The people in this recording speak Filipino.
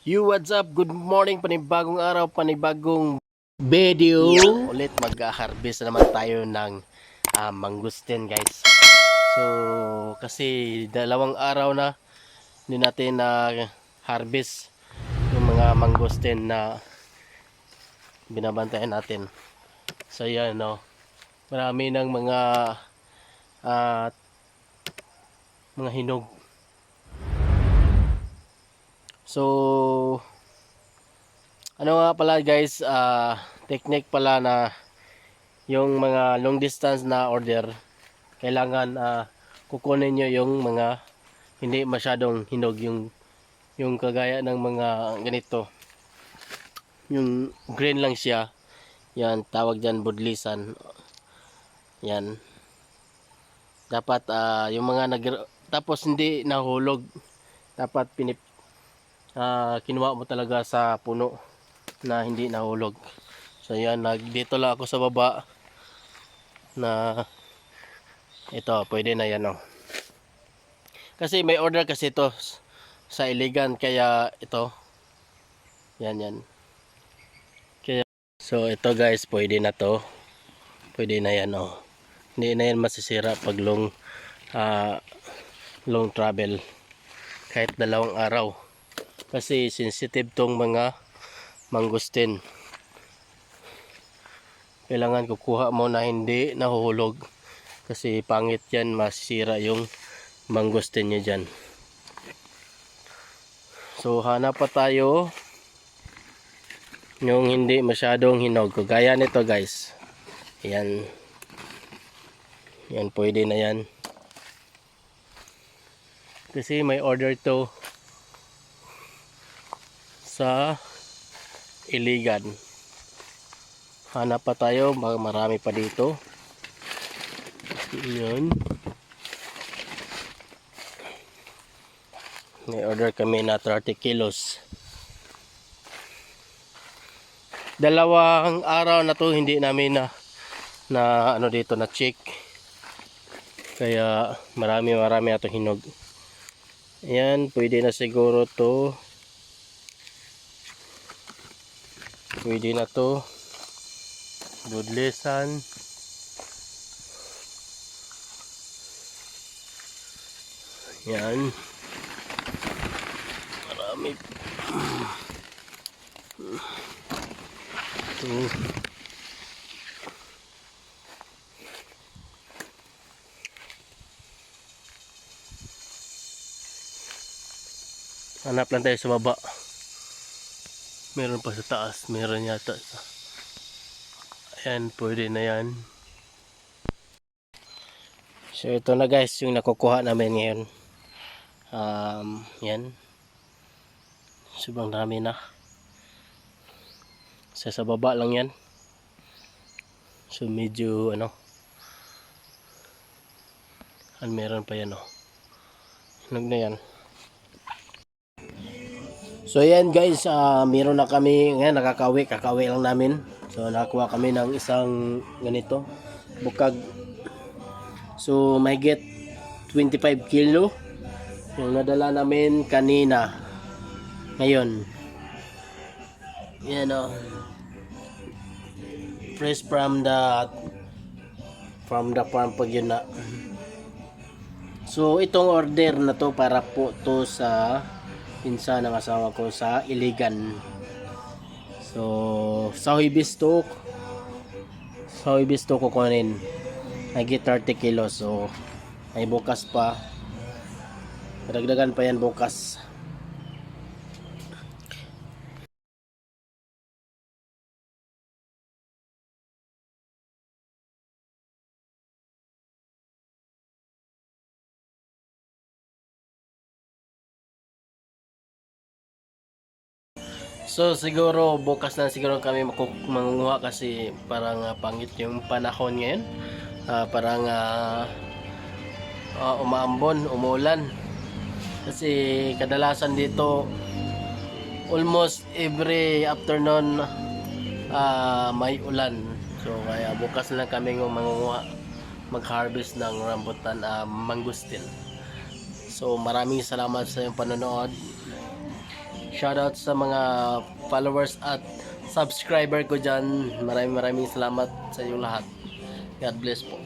What's up? Good morning, panibagong araw, panibagong video. Ulit mag-harvest na naman tayo ng mangustin, guys. So, kasi dalawang araw na hindi natin na harvest yung mga mangustin na binabantayan natin. So, yan, no. Marami ng ah, mga hinog. So, ano nga pala guys, technique pala na yung mga long distance na order, kailangan kukunin nyo yung mga hindi masyadong hinog, yung kagaya ng mga ganito, yung green lang siya, yan tawag dyan budlisan. Yan dapat yung mga tapos hindi nahulog, dapat kinuha mo talaga sa puno na hindi nahulog. So yan, dito lang ako sa baba na ito, pwede na yan, oh. Kasi may order kasi ito sa Iligan, kaya ito yan kaya, so ito guys, pwede na to, pwede na yan, oh. Hindi na yan masisira pag long travel, kahit dalawang araw, kasi sensitive tong mga mangustin. Kailangan kukuha mo na hindi nahuhulog, kasi pangit yan, masisira yung mangustin nyo dyan. So hanap pa tayo yung hindi masyadong hinog, kagaya nito guys. Yan, pwede na yan, kasi may order to sa Iligan. Hanap pa tayo, marami pa dito. Yan, may order kami na 30 kilos. Dalawang araw na to hindi namin na ano dito na check, kaya marami ato hinog. Ayan, pwede na siguro to, pwede na to, budlisan. Yan, marami ito. Hanap lang tayo sa baba, meron pa sa taas, meron yata sa, ayan, pwede na yan. So ito na guys yung nakukuha namin ngayon. Yan, subang dami na, sa baba lang yan. So medyo meron pa yan, oh, hinog na yan. So yan guys, meron na kami ngayon, kakauwi lang namin. So nakakuha kami ng isang ganito bukag. So may get 25 kilo yung nadala namin kanina. Ngayon yan, oh, fresh from the farm pag yun na. So itong order na to para po to sa pinsan ng asawa ko sa Iligan. So sa Huibis to kukunin, nagit 30 kilos. So ay bukas pa, dagdagan pa yan bukas. So siguro bukas na siguro kami mangunguha, kasi parang pangit yung panahon ngayon. Parang umaambon, umulan. Kasi kadalasan dito almost every afternoon may ulan. So kaya bukas na lang kami mangunguha, mag-harvest ng rambutan, mangustin. So maraming salamat sa iyong panonood. Shoutout sa mga followers at subscriber ko dyan. Maraming salamat sa inyong lahat. God bless po.